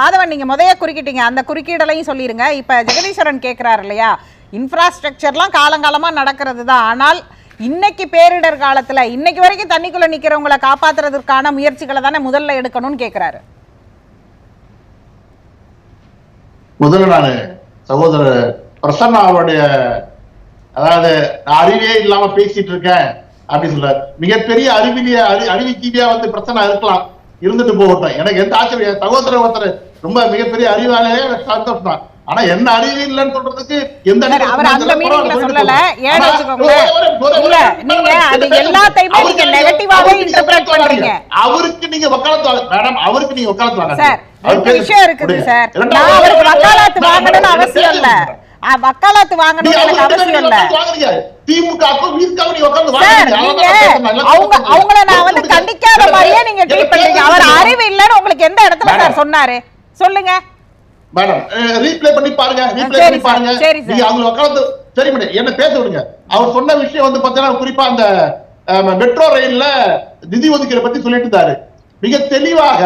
ஆதவன் நீங்க முதல்ல குறுக்கிட்டீங்க, அந்த குறுக்கீடலையும் சொல்லிருங்க. இப்ப ஜெகதீஸ்வரன் கேட்கிறாரு இல்லையா, இன்ஃப்ராஸ்ட்ரக்சர்லாம் காலங்காலமா நடக்கிறது தான், ஆனால் இன்னைக்கு பேரிடர் காலத்துல இன்னைக்கு வரைக்கும் தண்ணிக்குள்ள நிக்கிறவங்களை காப்பாத்துறதுக்கான முயற்சிகளை தானே முதல்ல எடுக்கணும்னு கேட்கிறாரு. முதல்ல நான் சகோதரர் பிரசன்னா அவருடைய அதாவது அறிவே இல்லாம பேசிட்டு இருக்கேன் அப்படின்னு சொல்றாரு. மிகப்பெரிய அறிவிக்கீவியா வந்து பிரச்சனை இருக்கலாம், இருந்துட்டு போகட்டும், எனக்கு எந்த ஆச்சரியம். சகோதரர் ஒருத்தர் ரொம்ப மிகப்பெரிய அறிவாளையே சந்தோஷம் தான். ஆனா என்ன அறிவு இல்லைன்னு சொல்றதுக்கு எந்த அவருக்கு நீங்க வக்காலத்து மேடம், அவருக்கு நீங்க வக்காலத்து வாங்க விஷயம் இருக்குது சார். நான் அவருக்கு வக்காலத்து வாங்கணும்னு அவசியம் இல்ல, வக்காலத்து வாங்கணும்னு எனக்கு அவசியம் இல்ல. அவங்கள நான் வந்து கண்டிக்காத மாதிரியே நீங்க ட்ரீட் பண்றீங்க. அவர் அறிவு இல்லன்னு உங்களுக்கு எந்த இடத்துல சார் சொன்னாரு சொல்லுங்க மேடம். ரீப்ளே பண்ணி பாருங்க, ரீப்ளே பண்ணி பாருங்க. நீங்க அவங்க வக்காலத்து சரி மேடம் என்ன பேச விடுங்க. அவர் சொன்ன விஷயம் வந்து பாத்தீங்கன்னா குறிப்பா அந்த மெட்ரோ ரயில்ல நிதி ஒதுக்கீடு பத்தி சொல்லிட்டு இருந்தாரு. மிக தெளிவாக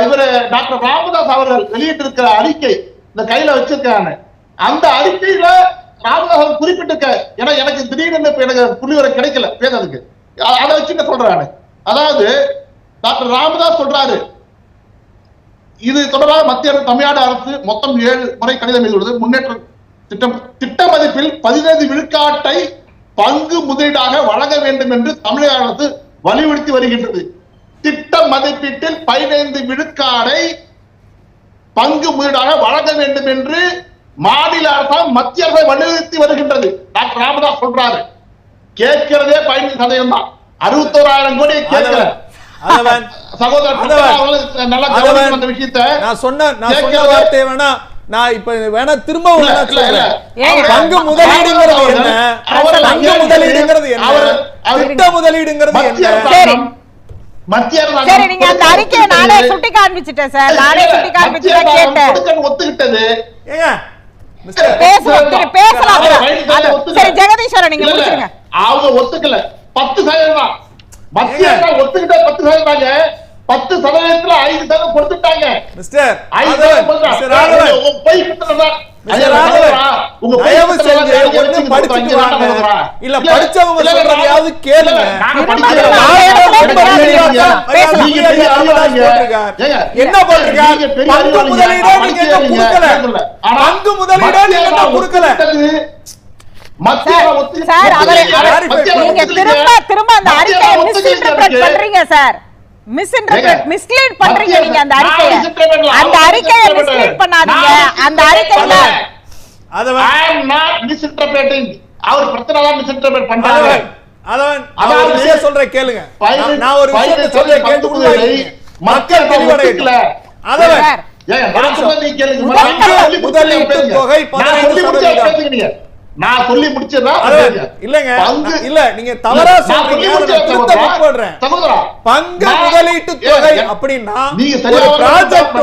இவரு டாக்டர் ராமதாஸ் அவர்கள் வெளியிட்டிருக்கிற அறிக்கை இந்த கையில வச்சிருக்காங்க. அந்த அறிக்கையில ராமதாஸ் குறிப்பிட்டிருக்க, ஏன்னா எனக்கு திடீர்னு எனக்கு புள்ளிவரை கிடைக்கல பேசுறதுக்கு, அதை வச்சு சொல்றாங்க. அதாவது டாக்டர் ராமதாஸ் சொல்றாரு, இது தொடர்பாக மத்திய தமிழ்நாடு அரசு மொத்தம் 7 முறை கடிதம் எழுதியுள்ளது. முன்னேற்ற திட்ட மதிப்பில் 15 விழுக்காட்டை பங்கு முதலீடாக வழங்க வேண்டும் என்று தமிழக அரசு வலியுறுத்தி வருகின்றது. திட்ட மதிப்பீட்டில் 15 விழுக்காடை பங்கு முதலீடாக வழங்க வேண்டும் என்று மாநில அரசாங்கம் மத்திய அரசை வலியுறுத்தி வருகின்றது. டாக்டர் ராமதாஸ் சொல்றாரு. கேட்கிறதே 15% தான், 61,000 கோடி கேட்கிற சகோதரர் நல்லா கவனிக்க அந்த விஷயத்தை நான் சொன்ன வார்த்தை வேணா நான் இப்ப வேணா திரும்ப சொல்றேன். பங்கு முதலீடுங்கிறது என்ன, பங்கு முதலீடுங்கிறது என்ன, திட்ட முதலீடுங்கிறது என்ன? மத்திய சரி, நீங்க அந்த அறிக்கையை நானே சுட்டி காண்பிச்சிட்டேன் சார், நானே சுட்டி காண்பிச்சிட்டேன் கேட்டேன். ஒத்துக்கிட்டது பேசலாம். சரி ஜெகதீஸ்வரன் நீங்க முடிச்சிருங்க. அவங்க ஒத்துக்கல 10% தான். மத்திய அரசு ஒத்துக்கிட்ட 10%, 10%ல 5% கொடுத்துட்டாங்க. மிஸ்டர் என்ன பண்றீங்க? பங்கு முதலீடு கொடுக்கல. சார் நீங்க திரும்ப அந்த அறிக்கையை மிஸ்இன்டர்பிரட் பண்றீங்க சார், மிஸ்லீட் பண்றீங்க நீங்க. அந்த அறிக்கையை மிஸ்லீட் பண்ணாதீங்க. அந்த அறிக்கையில I am not misinterpreting. அவர் பிரச்சனை தான் மிஸ்இன்டர்பிரட் பண்றாங்க. அதான் ஒரு விஷயம் சொல்றேன் கேளுங்க. நான் ஒரு விஷயத்தை சொல்றேன் கேட்டுக்குள்ள மக்கள் தெளிவடையல. அதான் நான் சொல்றதை கேளுங்க. முதலீட்டு தொகை 15%. நான் சொல்லி முடிச்சதா இல்லங்க, இல்ல நீங்க தவறா சொல்றீங்க. பங்கு முதலீட்டு தொகை அப்படின்னா நீங்க ஒரு ப்ராஜெக்ட்